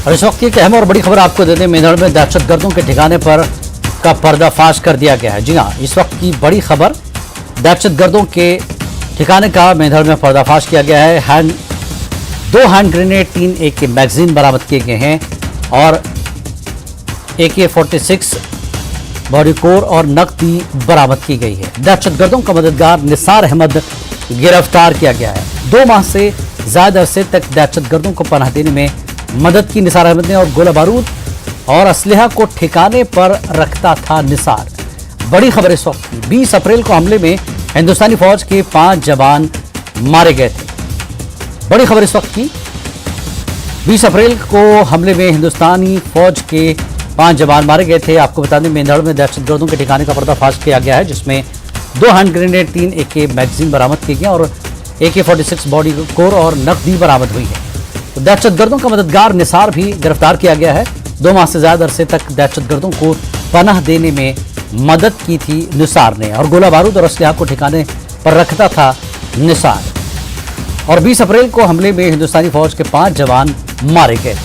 और इस वक्त की एक अहम और बड़ी खबर आपको देते हैं। मेंढड़ में दहशतगर्दों के ठिकाने पर का पर्दाफाश कर दिया गया है। जी हाँ, इस वक्त की बड़ी खबर, दहशतगर्दों के ठिकाने का मेंढड़ में पर्दाफाश किया गया है। दो हैंड ग्रेनेड, 3 AK मैगजीन बरामद किए गए हैं और AK-46 बॉडी कोर और नकदी बरामद की गई है। दहशतगर्दों का मददगार निसार अहमद गिरफ्तार किया गया है। 2 माह से ज्यादा अरसे तक दहशतगर्दों को पनाह देने में मदद की निसार अहमद ने और गोला बारूद और असलहा को ठिकाने पर रखता था निसार। बड़ी खबर इस वक्त की, 20 अप्रैल को हमले में हिंदुस्तानी फौज के 5 जवान मारे गए थे। बड़ी खबर इस वक्त की, 20 अप्रैल को हमले में हिंदुस्तानी फौज के 5 जवान मारे गए थे। आपको बता दें, मेंढड़ में दहशतगर्दों के ठिकाने का पर्दाफाश किया गया है, जिसमें 2 हैंड ग्रेनेड, 3 AK मैगजीन बरामद किए गए और AK-46 बॉडी कोर और नकदी बरामद हुई है। तो दहशतगर्दों का मददगार निसार भी गिरफ्तार किया गया है। 2 माह से ज्यादा अरसे तक दहशतगर्दों को पनाह देने में मदद की थी निसार ने और गोला बारूद और असलहा को ठिकाने पर रखता था निसार। और 20 अप्रैल को हमले में हिंदुस्तानी फौज के 5 जवान मारे गए।